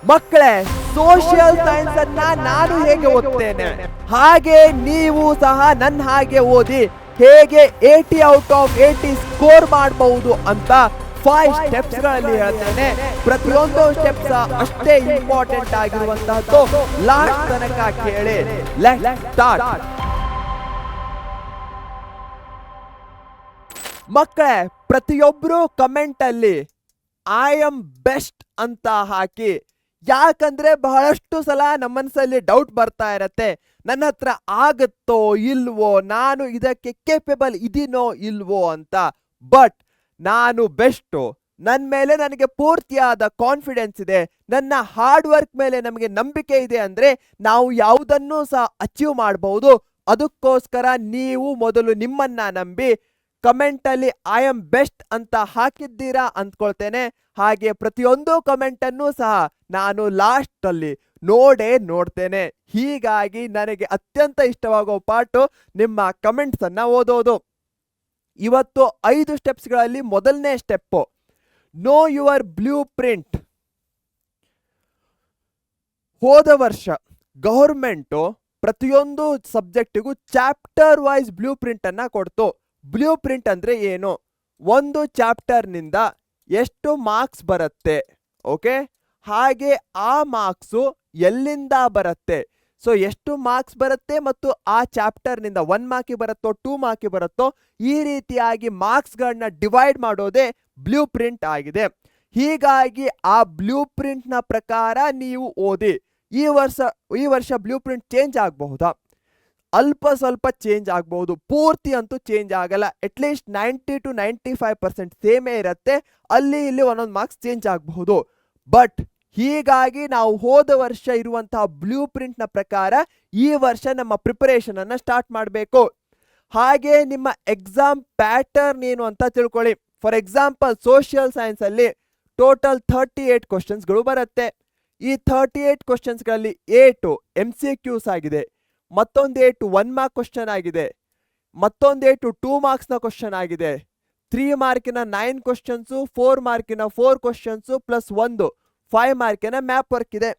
ಮಕ್ಕಳೇ, social science ಅನ್ನ ನಾನು ಹೇಗೆ ಓದ್ತೇನೆ ಹಾಗೆ ನೀವು ಸಹ ನನ್ನ ಹಾಗೆ ಓದಿ ಹೇಗೆ 80 ಔಟ್ ಆಫ್ 80 ಸ್ಕೋರ್ ಮಾಡಬಹುದು ಅಂತ 5 ಸ್ಟೆಪ್ಸ್ ಗಳಲ್ಲಿ ಹೇಳ್ತೇನೆ. ಪ್ರತಿಯೊಂದು ಸ್ಟೆಪ್ಸ್ ಅಷ್ಟೇ ಇಂಪಾರ್ಟೆಂಟ್ ಆಗಿರುವಂತಹದ್ದು. ಲಾಸ್ಟ್ ತನಕ ಕೇಳಿ. Let's start. ಮಕ್ಕಳೇ, ಪ್ರತಿಯೊಬ್ರು ಕಮೆಂಟ್ ಅಲ್ಲಿ ಐ ಆಮ್ ಬೆಸ್ಟ್ ಅಂತ ಹಾಕಿ. ಯಾಕಂದ್ರೆ ಬಹಳಷ್ಟು ಸಲ ನಮ್ಮ ಮನಸ್ಸಲ್ಲಿ ಡೌಟ್ ಬರ್ತಾ ಇರತ್ತೆ, ನನ್ನ ಹತ್ರ ಆಗುತ್ತೋ ಇಲ್ವೋ, ನಾನು ಇದಕ್ಕೆ ಕೇಪಬಲ್ ಇದೀನೋ ಇಲ್ವೋ ಅಂತ. ಬಟ್ ನಾನು ಬೆಸ್ಟು, ನನ್ನ ಮೇಲೆ ನನಗೆ ಪೂರ್ತಿಯಾದ ಕಾನ್ಫಿಡೆನ್ಸ್ ಇದೆ, ನನ್ನ ಹಾರ್ಡ್ ವರ್ಕ್ ಮೇಲೆ ನಮಗೆ ನಂಬಿಕೆ ಇದೆ ಅಂದ್ರೆ ನಾವು ಯಾವುದನ್ನೂ ಸಹ ಅಚೀವ್ ಮಾಡಬಹುದು. ಅದಕ್ಕೋಸ್ಕರ ನೀವು ಮೊದಲು ನಿಮ್ಮನ್ನ ನಂಬಿ ಕಮೆಂಟ್ ಅಲ್ಲಿ ಐ ಆಮ್ ಬೆಸ್ಟ್ ಅಂತ ಹಾಕಿದ್ದೀರಾ ಅಂದ್ಕೊಳ್ತೇನೆ. ಹಾಗೆ ಪ್ರತಿಯೊಂದು ಕಮೆಂಟ್ ಅನ್ನು ಸಹ ನಾನು ಲಾಸ್ಟ್ ಅಲ್ಲಿ ನೋಡ್ತೇನೆ. ಹೀಗಾಗಿ ನನಗೆ ಅತ್ಯಂತ ಇಷ್ಟವಾಗುವ ಪಾಠ ನಿಮ್ಮ ಕಮೆಂಟ್ಸ್ ಅನ್ನ ಓದೋದು. ಇವತ್ತು 5 ಸ್ಟೆಪ್ಸ್ಗಳಲ್ಲಿ ಮೊದಲನೇ step know your blue print. ಹೋದ ವರ್ಷ ಗವರ್ಮೆಂಟು ಪ್ರತಿಯೊಂದು ಸಬ್ಜೆಕ್ಟಿಗೂ ಚಾಪ್ಟರ್ ವೈಸ್ ಬ್ಲೂ ಪ್ರಿಂಟ್ ಅನ್ನ ಕೊಡ್ತು. ಬ್ಲೂ ಪ್ರಿಂಟ್ ಅಂದ್ರೆ ಏನು, ಒಂದು ಚಾಪ್ಟರ್ ನಿಂದ ಎಷ್ಟು ಮಾರ್ಕ್ಸ್ ಬರುತ್ತೆ, ಓಕೆ, ಹಾಗೆ ಆ ಮಾರ್ಕ್ಸು ಎಲ್ಲಿಂದ ಬರುತ್ತೆ, ಸೊ ಎಷ್ಟು ಮಾರ್ಕ್ಸ್ ಬರುತ್ತೆ ಮತ್ತು ಆ ಚಾಪ್ಟರ್ ನಿಂದ 1 ಮಾರ್ಕಿ ಬರುತ್ತೋ 2 ಮಾರ್ಕಿ ಬರುತ್ತೋ ಈ ರೀತಿಯಾಗಿ ಮಾರ್ಕ್ಸ್ ಗಳನ್ನ ಡಿವೈಡ್ ಮಾಡೋದೇ ಬ್ಲೂ ಪ್ರಿಂಟ್ ಆಗಿದೆ. ಹೀಗಾಗಿ ಆ ಬ್ಲೂ ಪ್ರಿಂಟ್ ನ ಪ್ರಕಾರ ನೀವು ಓದಿ. ಈ ವರ್ಷ ಬ್ಲೂ ಪ್ರಿಂಟ್ ಚೇಂಜ್ ಆಗಬಹುದಾ? ಅಲ್ಪ ಸ್ವಲ್ಪ ಚೇಂಜ್ ಆಗಬಹುದು, ಪೂರ್ತಿ ಅಂತೂ ಚೇಂಜ್ ಆಗಲ್ಲ. ಅಟ್ಲೀಸ್ಟ್ 90 to 95% ಸೇಮೇ ಇರುತ್ತೆ. ಅಲ್ಲಿ ಇಲ್ಲಿ ಒಂದೊಂದು ಮಾರ್ಕ್ಸ್ ಚೇಂಜ್ ಆಗಬಹುದು. ಬಟ್ ಹೀಗಾಗಿ ನಾವು ಹೋದ ವರ್ಷ ಇರುವಂತಹ ಬ್ಲೂ ಪ್ರಿಂಟ್ ನ ಪ್ರಕಾರ ಈ ವರ್ಷ ನಮ್ಮ ಪ್ರಿಪರೇಷನ್ ಅನ್ನ ಸ್ಟಾರ್ಟ್ ಮಾಡಬೇಕು. ಹಾಗೆ ನಿಮ್ಮ ಎಕ್ಸಾಮ್ ಪ್ಯಾಟರ್ನ್ ಏನು ಅಂತ ತಿಳ್ಕೊಳ್ಳಿ. ಫಾರ್ ಎಕ್ಸಾಂಪಲ್ ಸೋಷಿಯಲ್ ಸೈನ್ಸ್ ಅಲ್ಲಿ ಟೋಟಲ್ 38 ಕ್ವಶನ್ಸ್ಗಳು ಬರುತ್ತೆ. ಈ 38 ಕ್ವಶನ್ಸ್ಗಳಲ್ಲಿ 8 MCQs ಆಗಿದೆ, ಮತ್ತೊಂದು 8 1 ಮಾರ್ಕ್ ಕ್ವಶನ್ ಆಗಿದೆ, ಮತ್ತೊಂದು 8 2 ಮಾರ್ಕ್ಸ್ನ ಕ್ವಶನ್ ಆಗಿದೆ, 3 ಮಾರ್ಕಿನ 9 ಕ್ವಶನ್ಸು, 4 ಮಾರ್ಕಿನ 4 ಕ್ವಶನ್ಸು ಪ್ಲಸ್ 1 5 ಮಾರ್ಕಿನ ಮ್ಯಾಪ್ ವರ್ಕ್ ಇದೆ.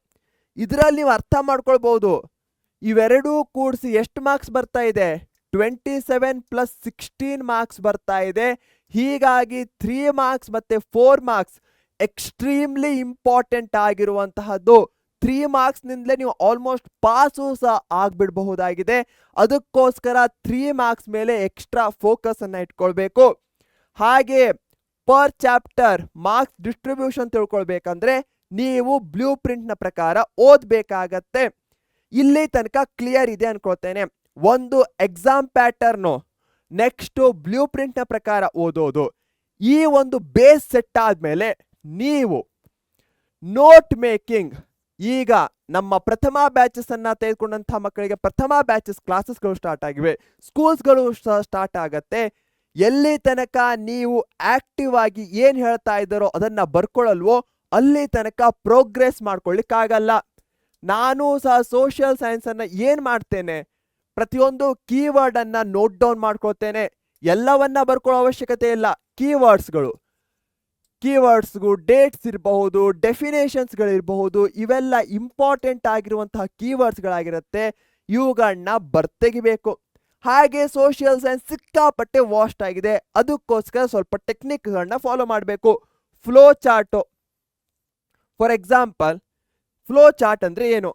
ಇದರಲ್ಲಿ ನೀವು ಅರ್ಥ ಮಾಡ್ಕೊಳ್ಬಹುದು ಇವೆರಡೂ ಕೂಡಿಸಿ ಎಷ್ಟು ಮಾರ್ಕ್ಸ್ ಬರ್ತಾ ಇದೆ, 27 ಪ್ಲಸ್ 16 ಮಾರ್ಕ್ಸ್ ಬರ್ತಾ ಇದೆ. ಹೀಗಾಗಿ 3 ಮಾರ್ಕ್ಸ್ ಮತ್ತೆ 4 ಮಾರ್ಕ್ಸ್ ಎಕ್ಸ್ಟ್ರೀಮ್ಲಿ ಇಂಪಾರ್ಟೆಂಟ್ ಆಗಿರುವಂತಹದ್ದು. 3 ಮಾರ್ಕ್ಸ್ ನಿಂದಲೇ ನೀವು ಆಲ್ಮೋಸ್ಟ್ ಪಾಸು ಸಹ ಆಗ್ಬಿಡಬಹುದಾಗಿದೆ. ಅದಕ್ಕೋಸ್ಕರ 3 ಮಾರ್ಕ್ಸ್ ಮೇಲೆ ಎಕ್ಸ್ಟ್ರಾ ಫೋಕಸ್ ಅನ್ನ ಇಟ್ಕೊಳ್ಬೇಕು. ಹಾಗೆ ಪರ್ ಚಾಪ್ಟರ್ ಮಾರ್ಕ್ಸ್ ಡಿಸ್ಟ್ರಿಬ್ಯೂಷನ್ ತಿಳ್ಕೊಳ್ಬೇಕಂದ್ರೆ ನೀವು ಬ್ಲೂ ಪ್ರಿಂಟ್ ನ ಪ್ರಕಾರ ಓದ್ಬೇಕಾಗತ್ತೆ. ಇಲ್ಲಿ ತನಕ ಕ್ಲಿಯರ್ ಇದೆ ಅನ್ಕೊಳ್ತೇನೆ. ಒಂದು exam pattern, next blue print ನ ಪ್ರಕಾರ ಓದೋದು. ಈ ಒಂದು ಬೇಸ್ ಸೆಟ್ ಆದ್ಮೇಲೆ ನೀವು ನೋಟ್ ಮೇಕಿಂಗ್. ಈಗ ನಮ್ಮ ಪ್ರಥಮ ಬ್ಯಾಚಸ್ ಅನ್ನ ತೆಗೆದುಕೊಂಡಂತಹ ಮಕ್ಕಳಿಗೆ ಪ್ರಥಮ ಬ್ಯಾಚಸ್ ಕ್ಲಾಸಸ್ಗಳು ಸ್ಟಾರ್ಟ್ ಆಗಿವೆ, ಸ್ಕೂಲ್ಸ್ಗಳು ಸ್ಟಾರ್ಟ್ ಆಗತ್ತೆ. ಎಲ್ಲಿ ತನಕ ನೀವು ಆಕ್ಟಿವ್ ಆಗಿ ಏನ್ ಹೇಳ್ತಾ ಇದ್ದಾರೋ ಅದನ್ನ ಬರ್ಕೊಳ್ಳಲ್ವೋ ಅಲ್ಲಿ ತನಕ ಪ್ರೋಗ್ರೆಸ್ ಮಾಡ್ಕೊಳ್ಳಿಕ್ಕಾಗಲ್ಲ. ನಾನು ಸಹ ಸೋಷಿಯಲ್ ಸೈನ್ಸ್ ಅನ್ನ ಏನ್ ಮಾಡ್ತೇನೆ, ಪ್ರತಿಯೊಂದು ಕೀವರ್ಡ್ ಅನ್ನ ನೋಟ್ ಡೌನ್ ಮಾಡ್ಕೊಳ್ತೇನೆ. ಎಲ್ಲವನ್ನ ಬರ್ಕೊಳ್ಳೋ ಅವಶ್ಯಕತೆ ಇಲ್ಲ. ಕೀವರ್ಡ್ಸ್ಗೂ ಡೇಟ್ಸ್ ಇರಬಹುದು, ಡೆಫಿನೇಷನ್ಸ್ಗಳಿರಬಹುದು, ಇವೆಲ್ಲ ಇಂಪಾರ್ಟೆಂಟ್ ಆಗಿರುವಂತಹ ಕೀವರ್ಡ್ಸ್ಗಳಾಗಿರುತ್ತೆ. ಇವುಗಳನ್ನ ಬರ್ತೆಗಿಬೇಕು. ಹಾಗೆ ಸೋಷಿಯಲ್ ಸೈನ್ಸ್ ಸಿಕ್ಕಾಪಟ್ಟೆ ವಾಸ್ಟ್ ಆಗಿದೆ. ಅದಕ್ಕೋಸ್ಕರ ಸ್ವಲ್ಪ ಟೆಕ್ನಿಕ್ಗಳನ್ನ ಫಾಲೋ ಮಾಡಬೇಕು. Flow chart, for example flow chart ಅಂದ್ರೆ ಏನು,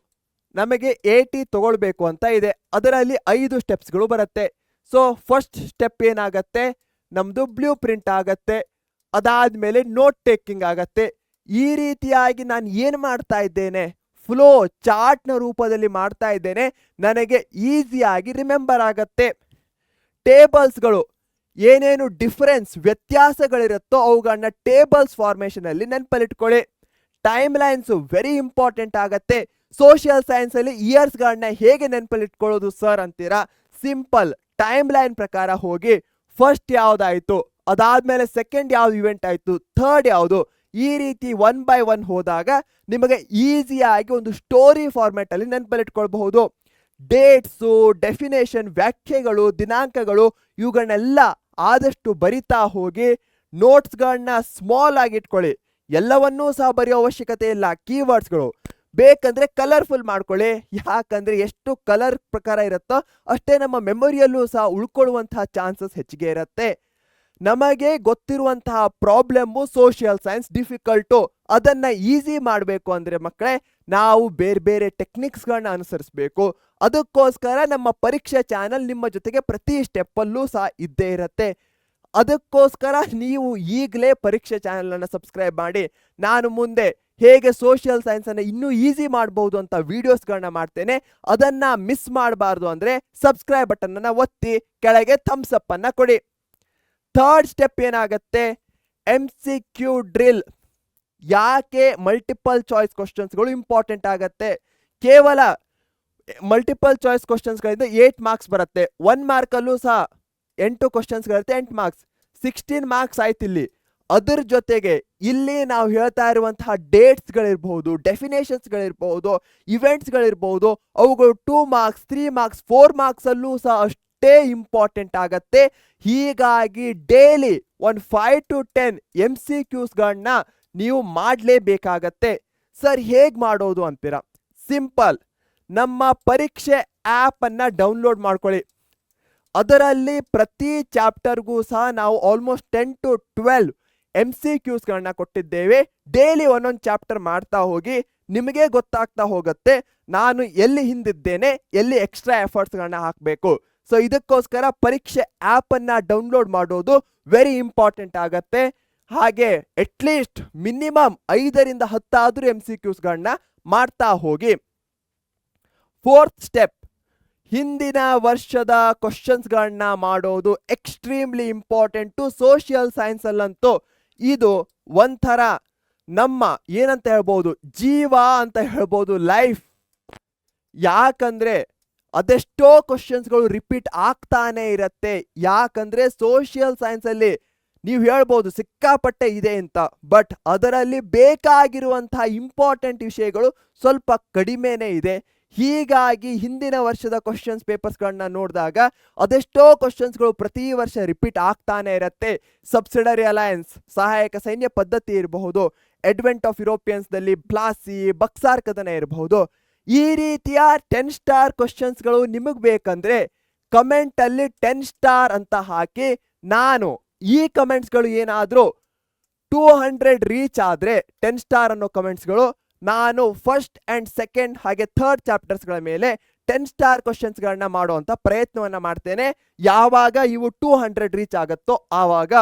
ನಮಗೆ 80 ತಗೊಳ್ಬೇಕು ಅಂತ ಇದೆ, ಅದರಲ್ಲಿ 5 ಸ್ಟೆಪ್ಸ್ಗಳು ಬರುತ್ತೆ. ಸೊ ಫಸ್ಟ್ ಸ್ಟೆಪ್ ಏನಾಗತ್ತೆ, ನಮ್ದು ಬ್ಲೂ ಪ್ರಿಂಟ್ ಆಗತ್ತೆ. ಅದಾದ್ಮೇಲೆ ನೋಟ್ ಟೇಕಿಂಗ್ ಆಗತ್ತೆ. ಈ ರೀತಿಯಾಗಿ ನಾನು ಏನು ಮಾಡ್ತಾ ಇದ್ದೇನೆ, ಫ್ಲೋ ಚಾರ್ಟ್ನ ರೂಪದಲ್ಲಿ ಮಾಡ್ತಾ ಇದ್ದೇನೆ. ನನಗೆ ಈಸಿಯಾಗಿ ರಿಮೆಂಬರ್ ಆಗತ್ತೆ. ಟೇಬಲ್ಸ್ಗಳು, ಏನೇನು ಡಿಫರೆನ್ಸ್ ವ್ಯತ್ಯಾಸಗಳಿರುತ್ತೋ ಅವುಗಳನ್ನ ಟೇಬಲ್ಸ್ ಫಾರ್ಮೇಷನ್ ಅಲ್ಲಿ ನೆನಪಲ್ಲಿಟ್ಕೊಳ್ಳಿ. ಟೈಮ್ ಲೈನ್ಸ್ ವೆರಿ ಇಂಪಾರ್ಟೆಂಟ್ ಆಗತ್ತೆ. ಸೋಷಿಯಲ್ ಸೈನ್ಸ್ ಅಲ್ಲಿ ಇಯರ್ಸ್ಗಳನ್ನ ಹೇಗೆ ನೆನಪಲ್ಲಿಟ್ಕೊಳ್ಳೋದು ಸರ್ ಅಂತೀರಾ? ಸಿಂಪಲ್, ಟೈಮ್ ಲೈನ್ ಪ್ರಕಾರ ಹೋಗಿ. ಫಸ್ಟ್ ಯಾವ್ದಾಯ್ತು, ಅದಾದ್ಮೇಲೆ ಸೆಕೆಂಡ್ ಯಾವ್ದು ಇವೆಂಟ್ ಆಯ್ತು, ಥರ್ಡ್ ಯಾವುದು, ಈ ರೀತಿ 1 by 1 ಹೋದಾಗ ನಿಮಗೆ ಈಸಿಯಾಗಿ ಒಂದು ಸ್ಟೋರಿ ಫಾರ್ಮ್ಯಾಟ್ ಅಲ್ಲಿ ನೆನಪಲ್ಲಿಟ್ಕೊಳ್ಬಹುದು. ಡೇಟ್ಸು, ಡೆಫಿನೇಷನ್, ವ್ಯಾಖ್ಯೆಗಳು, ದಿನಾಂಕಗಳು ಇವುಗಳನ್ನೆಲ್ಲ ಆದಷ್ಟು ಬರಿತಾ ಹೋಗಿ. ನೋಟ್ಸ್ಗಳನ್ನ ಸ್ಮಾಲ್ ಆಗಿ ಇಟ್ಕೊಳ್ಳಿ. ಎಲ್ಲವನ್ನೂ ಸಹ ಬರೆಯೋ ಅವಶ್ಯಕತೆ ಇಲ್ಲ. ಕೀವರ್ಡ್ಸ್ಗಳು ಬೇಕಂದ್ರೆ ಕಲರ್ಫುಲ್ ಮಾಡ್ಕೊಳ್ಳಿ, ಯಾಕಂದ್ರೆ ಎಷ್ಟು ಕಲರ್ ಪ್ರಕಾರ ಇರುತ್ತೋ ಅಷ್ಟೇ ನಮ್ಮ ಮೆಮೊರಿಯಲ್ಲೂ ಸಹ ಉಳ್ಕೊಳ್ಳುವಂತಹ ಚಾನ್ಸಸ್ ಹೆಚ್ಚಿಗೆ ಇರುತ್ತೆ. ನಮಗೆ ಗೊತ್ತಿರುವಂತಹ ಪ್ರಾಬ್ಲಮ್ಮು ಸೋಷಿಯಲ್ ಸೈನ್ಸ್ ಡಿಫಿಕಲ್ಟು, ಅದನ್ನ ಈಸಿ ಮಾಡಬೇಕು ಅಂದ್ರೆ ಮಕ್ಕಳೇ ನಾವು ಬೇರೆ ಬೇರೆ ಟೆಕ್ನಿಕ್ಸ್ಗಳನ್ನ ಅನುಸರಿಸಬೇಕು. ಅದಕ್ಕೋಸ್ಕರ ನಮ್ಮ ಪರೀಕ್ಷೆ ಚಾನಲ್ ನಿಮ್ಮ ಜೊತೆಗೆ ಪ್ರತಿ ಸ್ಟೆಪ್ಪಲ್ಲೂ ಸಹ ಇದ್ದೇ ಇರುತ್ತೆ. ಅದಕ್ಕೋಸ್ಕರ ನೀವು ಈಗಲೇ ಪರೀಕ್ಷೆ ಚಾನಲನ್ನು ಸಬ್ಸ್ಕ್ರೈಬ್ ಮಾಡಿ. ನಾನು ಮುಂದೆ ಹೇಗೆ ಸೋಷಿಯಲ್ ಸೈನ್ಸನ್ನು ಇನ್ನೂ ಈಸಿ ಮಾಡ್ಬೋದು ಅಂತ ವಿಡಿಯೋಸ್ಗಳನ್ನ ಮಾಡ್ತೇನೆ. ಅದನ್ನು ಮಿಸ್ ಮಾಡಬಾರ್ದು ಅಂದರೆ ಸಬ್ಸ್ಕ್ರೈಬ್ ಬಟನನ್ನು ಒತ್ತಿ ಕೆಳಗೆ ಥಮ್ಸ್ ಅಪ್ ಅನ್ನು ಕೊಡಿ. ಥರ್ಡ್ ಸ್ಟೆಪ್ ಏನಾಗುತ್ತೆ, MCQ ಡ್ರಿಲ್. ಯಾಕೆ ಮಲ್ಟಿಪಲ್ ಚಾಯ್ಸ್ ಕ್ವಶನ್ಸ್ಗಳು ಇಂಪಾರ್ಟೆಂಟ್ ಆಗತ್ತೆ? ಕೇವಲ ಮಲ್ಟಿಪಲ್ ಚಾಯ್ಸ್ ಕ್ವಶನ್ಸ್ಗಳಿಂದ 8 ಮಾರ್ಕ್ಸ್ ಬರುತ್ತೆ. 1 ಮಾರ್ಕಲ್ಲೂ ಸಹ 8 ಕ್ವಶನ್ಸ್ಗಳಿರುತ್ತೆ, 8 ಮಾರ್ಕ್ಸ್, 16 ಮಾರ್ಕ್ಸ್ ಆಯ್ತು ಇಲ್ಲಿ. ಅದ್ರ ಜೊತೆಗೆ ಇಲ್ಲಿ ನಾವು ಹೇಳ್ತಾ ಇರುವಂತಹ ಡೇಟ್ಸ್ಗಳಿರ್ಬಹುದು, ಡೆಫಿನೇಷನ್ಸ್ಗಳಿರ್ಬಹುದು, ಇವೆಂಟ್ಸ್ಗಳಿರ್ಬಹುದು, ಅವುಗಳು 2 ಮಾರ್ಕ್ಸ್, 3 ಮಾರ್ಕ್ಸ್, 4 ಮಾರ್ಕ್ಸಲ್ಲೂ ಸಹ ಅಷ್ಟೇ ಇಂಪಾರ್ಟೆಂಟ್ ಆಗತ್ತೆ. ಹೀಗಾಗಿ ಡೈಲಿ ಒಂದು 5 to 10 MCQಸ್ಗಳನ್ನ ನೀವು ಮಾಡಲೇಬೇಕಾಗತ್ತೆ. ಸರ್ ಹೇಗೆ ಮಾಡೋದು ಅಂತೀರಾ? ಸಿಂಪಲ್, ನಮ್ಮ ಪರೀಕ್ಷೆ ಆ್ಯಪನ್ನು ಡೌನ್ಲೋಡ್ ಮಾಡ್ಕೊಳ್ಳಿ. ಅದರಲ್ಲಿ ಪ್ರತಿ ಚಾಪ್ಟರ್ಗೂ ಸಹ ನಾವು ಆಲ್ಮೋಸ್ಟ್ 10 to 12 MCQಸ್ಗಳನ್ನ ಕೊಟ್ಟಿದ್ದೇವೆ. ಡೈಲಿ ಒಂದೊಂದು ಚಾಪ್ಟರ್ ಮಾಡ್ತಾ ಹೋಗಿ, ನಿಮಗೆ ಗೊತ್ತಾಗ್ತಾ ಹೋಗುತ್ತೆ ನಾನು ಎಲ್ಲಿ ಹಿಂದಿದ್ದೇನೆ, ಎಲ್ಲಿ ಎಕ್ಸ್ಟ್ರಾ ಎಫರ್ಟ್ಸ್ಗಳನ್ನ ಹಾಕಬೇಕು. ಸೊ ಇದಕ್ಕೋಸ್ಕರ ಪರೀಕ್ಷೆ ಆ್ಯಪನ್ನು ಡೌನ್ಲೋಡ್ ಮಾಡೋದು ವೆರಿ ಇಂಪಾರ್ಟೆಂಟ್ ಆಗತ್ತೆ. ಹಾಗೆ ಅಟ್ಲೀಸ್ಟ್ ಮಿನಿಮಮ್ 5ರಿಂದ 10 ಆದರೂ MCQಸ್ಗಳನ್ನ ಮಾಡ್ತಾ ಹೋಗಿ. ಫೋರ್ತ್ ಸ್ಟೆಪ್, ಹಿಂದಿನ ವರ್ಷದ ಕ್ವಶನ್ಸ್ಗಳನ್ನ ಮಾಡೋದು ಎಕ್ಸ್ಟ್ರೀಮ್ಲಿ ಇಂಪಾರ್ಟೆಂಟು. ಸೋಷಿಯಲ್ ಸೈನ್ಸಲ್ಲಂತೂ ಇದು ಒಂಥರ ನಮ್ಮ ಏನಂತ ಹೇಳ್ಬೋದು, ಜೀವ ಅಂತ ಹೇಳ್ಬೋದು, ಲೈಫ್. ಯಾಕಂದ್ರೆ ಅದೆಷ್ಟೋ ಕ್ವಶನ್ಸ್ಗಳು ರಿಪೀಟ್ ಆಗ್ತಾನೆ ಇರತ್ತೆ. ಯಾಕಂದ್ರೆ ಸೋಷಿಯಲ್ ಸೈನ್ಸಲ್ಲಿ ನೀವು ಹೇಳ್ಬೋದು ಸಿಕ್ಕಾಪಟ್ಟೆ ಇದೆ ಅಂತ, ಬಟ್ ಅದರಲ್ಲಿ ಬೇಕಾಗಿರುವಂತಹ ಇಂಪಾರ್ಟೆಂಟ್ ವಿಷಯಗಳು ಸ್ವಲ್ಪ ಕಡಿಮೆನೇ ಇದೆ. ಹೀಗಾಗಿ ಹಿಂದಿನ ವರ್ಷದ ಕ್ವಶನ್ಸ್ ಪೇಪರ್ಸ್ಗಳನ್ನ ನೋಡಿದಾಗ ಅದೆಷ್ಟೋ ಕ್ವಶನ್ಸ್ಗಳು ಪ್ರತಿ ವರ್ಷ ರಿಪೀಟ್ ಆಗ್ತಾನೆ ಇರತ್ತೆ. ಸಬ್ಸಿಡರಿ ಅಲಯನ್ಸ್, ಸಹಾಯಕ ಸೈನ್ಯ ಪದ್ಧತಿ ಇರಬಹುದು, ಅಡ್ವೆಂಟ್ ಆಫ್ ಯುರೋಪಿಯನ್ಸ್ದಲ್ಲಿ ಪ್ಲಾಸಿ, ಬಕ್ಸಾರ್ ಕದನ ಇರಬಹುದು. ಈ ರೀತಿಯ 10 ಸ್ಟಾರ್ ಕ್ವಶನ್ಸ್ಗಳು ನಿಮಗೆ ಬೇಕಂದ್ರೆ ಕಮೆಂಟಲ್ಲಿ 10 ಸ್ಟಾರ್ ಅಂತ ಹಾಕಿ. ನಾನು ಈ ಕಮೆಂಟ್ಸ್ಗಳು ಏನಾದರೂ 200 ರೀಚ್ ಆದರೆ 10 ಸ್ಟಾರ್ ಅನ್ನೋ ಕಮೆಂಟ್ಸ್ಗಳು, ನಾನು ಫಸ್ಟ್ ಆ್ಯಂಡ್ ಸೆಕೆಂಡ್ ಹಾಗೆ ಥರ್ಡ್ ಚಾಪ್ಟರ್ಸ್ಗಳ ಮೇಲೆ 10 ಸ್ಟಾರ್ ಕ್ವಶನ್ಸ್ಗಳನ್ನ ಮಾಡುವಂಥ ಪ್ರಯತ್ನವನ್ನು ಮಾಡ್ತೇನೆ. ಯಾವಾಗ ಇವು 200 ರೀಚ್ ಆಗುತ್ತೋ ಆವಾಗ.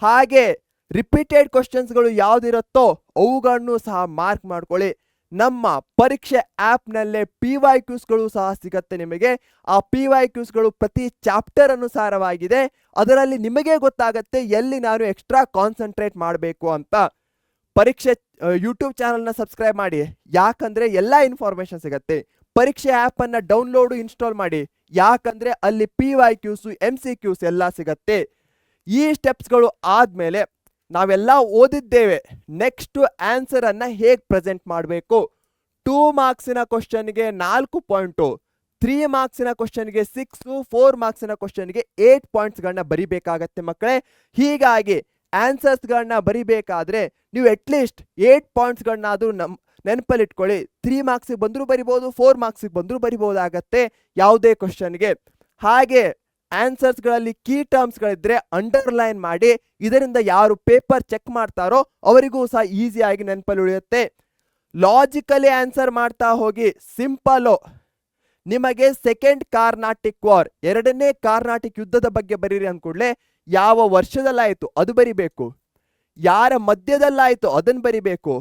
ಹಾಗೆ ರಿಪೀಟೆಡ್ ಕ್ವಶನ್ಸ್ಗಳು ಯಾವುದಿರುತ್ತೋ ಅವುಗಳನ್ನು ಸಹ ಮಾರ್ಕ್ ಮಾಡ್ಕೊಳ್ಳಿ. ನಮ್ಮ ಪರೀಕ್ಷೆ ಆ್ಯಪ್ನಲ್ಲೇ PYQಸ್ಗಳು ಸಹ ಸಿಗತ್ತೆ ನಿಮಗೆ. ಆ PYQಸ್ಗಳು ಪ್ರತಿ ಚಾಪ್ಟರ್ ಅನುಸಾರವಾಗಿದೆ. ಅದರಲ್ಲಿ ನಿಮಗೆ ಗೊತ್ತಾಗತ್ತೆ ಎಲ್ಲಿ ನಾನು ಎಕ್ಸ್ಟ್ರಾ ಕಾನ್ಸಂಟ್ರೇಟ್ ಮಾಡಬೇಕು ಅಂತ. ಪರೀಕ್ಷೆ ಯೂಟ್ಯೂಬ್ ಚಾನಲ್ನ ಸಬ್ಸ್ಕ್ರೈಬ್ ಮಾಡಿ, ಯಾಕಂದರೆ ಎಲ್ಲ ಇನ್ಫಾರ್ಮೇಷನ್ ಸಿಗತ್ತೆ. ಪರೀಕ್ಷೆ ಆ್ಯಪನ್ನು ಡೌನ್ಲೋಡು ಇನ್ಸ್ಟಾಲ್ ಮಾಡಿ, ಯಾಕಂದರೆ ಅಲ್ಲಿ PYQಸ್ MCQಸ್ ಎಲ್ಲ ಸಿಗತ್ತೆ. ಈ ಸ್ಟೆಪ್ಸ್ಗಳು ಆದಮೇಲೆ ನಾವೆಲ್ಲ ಓದಿದ್ದೇವೆ. ನೆಕ್ಸ್ಟು ಆನ್ಸರನ್ನು ಹೇಗೆ ಪ್ರೆಸೆಂಟ್ ಮಾಡಬೇಕು. 2 ಮಾರ್ಕ್ಸಿನ ಕ್ವಶನ್ಗೆ 4 ಪಾಯಿಂಟು, 3 ಮಾರ್ಕ್ಸಿನ ಕ್ವಶನ್ಗೆ 6, 4 ಮಾರ್ಕ್ಸಿನ ಕ್ವಶನ್ಗೆ 8 ಪಾಯಿಂಟ್ಸ್ಗಳನ್ನ ಬರಿಬೇಕಾಗತ್ತೆ ಮಕ್ಕಳೇ. ಹೀಗಾಗಿ ಆನ್ಸರ್ಸ್ಗಳನ್ನ ಬರಿಬೇಕಾದ್ರೆ ನೀವು ಅಟ್ಲೀಸ್ಟ್ 8 ಪಾಯಿಂಟ್ಸ್ಗಳನ್ನಾದರೂ ನೆನಪಲ್ಲಿಟ್ಕೊಳ್ಳಿ. 3 ಮಾರ್ಕ್ಸಿಗೆ ಬಂದರೂ ಬರಿಬೋದು, 4 ಮಾರ್ಕ್ಸಿಗೆ ಬಂದರೂ ಬರಿಬೋದಾಗತ್ತೆ ಯಾವುದೇ ಕ್ವಶನ್ಗೆ. ಹಾಗೆ ಆನ್ಸರ್ಸ್ಗಳಲ್ಲಿ ಕೀ ಟರ್ಮ್ಸ್ಗಳಿದ್ರೆ ಅಂಡರ್ಲೈನ್ ಮಾಡಿ. ಇದರಿಂದ ಯಾರು ಪೇಪರ್ ಚೆಕ್ ಮಾಡ್ತಾರೋ ಅವರಿಗೂ ಸಹ ಈಸಿಯಾಗಿ ನೆನಪಲ್ಲಿ ಉಳಿಯುತ್ತೆ. ಲಾಜಿಕಲಿ ಆನ್ಸರ್ ಮಾಡ್ತಾ ಹೋಗಿ. ಸಿಂಪಲ್ಲು, ನಿಮಗೆ ಸೆಕೆಂಡ್ ಕಾರ್ನಾಟಿಕ್ ವಾರ್, 2ನೇ ಕಾರ್ನಾಟಿಕ್ ಯುದ್ಧದ ಬಗ್ಗೆ ಬರೀರಿ ಅಂದ್ಕೂಡ್ಲೆ ಯಾವ ವರ್ಷದಲ್ಲಾಯಿತು ಅದು ಬರಿಬೇಕು, ಯಾರ ಮಧ್ಯದಲ್ಲಾಯಿತು ಅದನ್ನು ಬರಿಬೇಕು,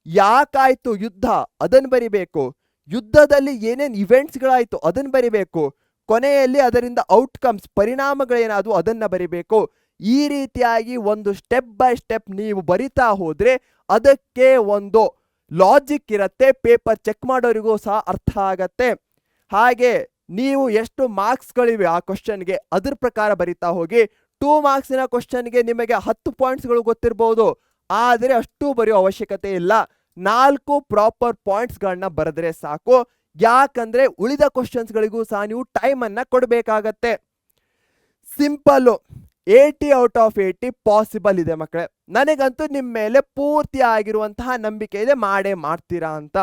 ಯಾಕಾಯಿತು ಯುದ್ಧ ಅದನ್ನು ಬರಿಬೇಕು, ಯುದ್ಧದಲ್ಲಿ ಏನೇನು ಇವೆಂಟ್ಸ್ಗಳಾಯಿತು ಅದನ್ನು ಬರಿಬೇಕು, ಕೊನೆಯಲ್ಲಿ ಅದರಿಂದ ಔಟ್ಕಮ್ಸ್ ಪರಿಣಾಮಗಳೇನಾದವು ಅದನ್ನು ಬರಿಬೇಕು. ಈ ರೀತಿಯಾಗಿ ಒಂದು ಸ್ಟೆಪ್ ಬೈ ಸ್ಟೆಪ್ ನೀವು ಬರಿತಾ ಹೋದರೆ ಅದಕ್ಕೆ ಒಂದು ಲಾಜಿಕ್ ಇರುತ್ತೆ. ಪೇಪರ್ ಚೆಕ್ ಮಾಡೋರಿಗೂ ಸಹ ಅರ್ಥ ಆಗತ್ತೆ. ಹಾಗೆ ನೀವು ಎಷ್ಟು ಮಾರ್ಕ್ಸ್ಗಳಿವೆ ಆ ಕ್ವಶನ್ಗೆ ಅದ್ರ ಪ್ರಕಾರ ಬರಿತಾ ಹೋಗಿ. 2 ಮಾರ್ಕ್ಸಿನ ಕ್ವಶನ್ಗೆ ನಿಮಗೆ 10 ಪಾಯಿಂಟ್ಸ್ಗಳು ಗೊತ್ತಿರ್ಬೋದು, ಆದರೆ ಅಷ್ಟು ಬರೆಯೋ ಅವಶ್ಯಕತೆ ಇಲ್ಲ. 4 ಪ್ರಾಪರ್ ಪಾಯಿಂಟ್ಸ್ಗಳನ್ನ ಬರೆದ್ರೆ ಸಾಕು. ಯಾಕಂದ್ರೆ ಉಳಿದ ಕ್ವಶನ್ಸ್ಗಳಿಗೂ ಸಹ ನೀವು ಟೈಮನ್ನು ಕೊಡಬೇಕಾಗತ್ತೆ. ಸಿಂಪಲ್ಲು, 80 ಔಟ್ ಆಫ್ 80 ಪಾಸಿಬಲ್ ಇದೆ ಮಕ್ಕಳೇ. ನನಗಂತೂ ನಿಮ್ಮ ಮೇಲೆ ಪೂರ್ತಿ ಆಗಿರುವಂತಹ ನಂಬಿಕೆ ಇದೆ, ಮಾಡೇ ಮಾಡ್ತೀರಾ ಅಂತ.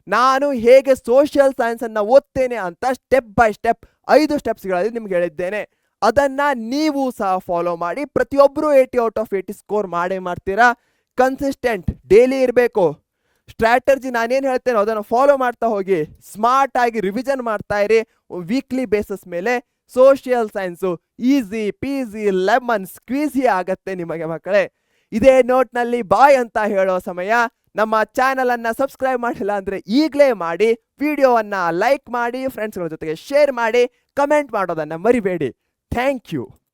ನಾನು ಹೇಗೆ ಸೋಷಿಯಲ್ ಸೈನ್ಸನ್ನು ಓದ್ತೇನೆ ಅಂತ ಸ್ಟೆಪ್ ಬೈ ಸ್ಟೆಪ್ 5 ಸ್ಟೆಪ್ಸ್ಗಳಲ್ಲಿ ನಿಮ್ಗೆ ಹೇಳಿದ್ದೇನೆ. ಅದನ್ನು ನೀವು ಸಹ ಫಾಲೋ ಮಾಡಿ. ಪ್ರತಿಯೊಬ್ಬರು 80 ಔಟ್ ಆಫ್ 80 ಸ್ಕೋರ್ ಮಾಡೇ ಮಾಡ್ತೀರಾ. ಕನ್ಸಿಸ್ಟೆಂಟ್ ಡೈಲಿ ಇರಬೇಕು. ಸ್ಟ್ರಾಟರ್ಜಿ ನಾನೇನು ಹೇಳ್ತೇನೋ ಅದನ್ನು ಫಾಲೋ ಮಾಡ್ತಾ ಹೋಗಿ. ಸ್ಮಾರ್ಟ್ ಆಗಿ ರಿವಿಷನ್ ಮಾಡ್ತಾ ಇರಿ ವೀಕ್ಲಿ ಬೇಸಿಸ್ ಮೇಲೆ. Social science easy peasy lemon squeezy ಆಗತ್ತೆ ನಿಮಗೆ ಮಕ್ಕಳೇ. ಇದೇ ನೋಟ್ನಲ್ಲಿ ಬಾಯ್ ಅಂತ ಹೇಳೋ ಸಮಯ. ನಮ್ಮ ಚಾನಲನ್ನು ಸಬ್ಸ್ಕ್ರೈಬ್ ಮಾಡಿಲ್ಲ ಅಂದರೆ ಈಗಲೇ ಮಾಡಿ. ವಿಡಿಯೋವನ್ನು ಲೈಕ್ ಮಾಡಿ, ಫ್ರೆಂಡ್ಸ್ಗಳ ಜೊತೆಗೆ ಶೇರ್ ಮಾಡಿ, ಕಮೆಂಟ್ ಮಾಡೋದನ್ನು ಮರಿಬೇಡಿ. Thank you.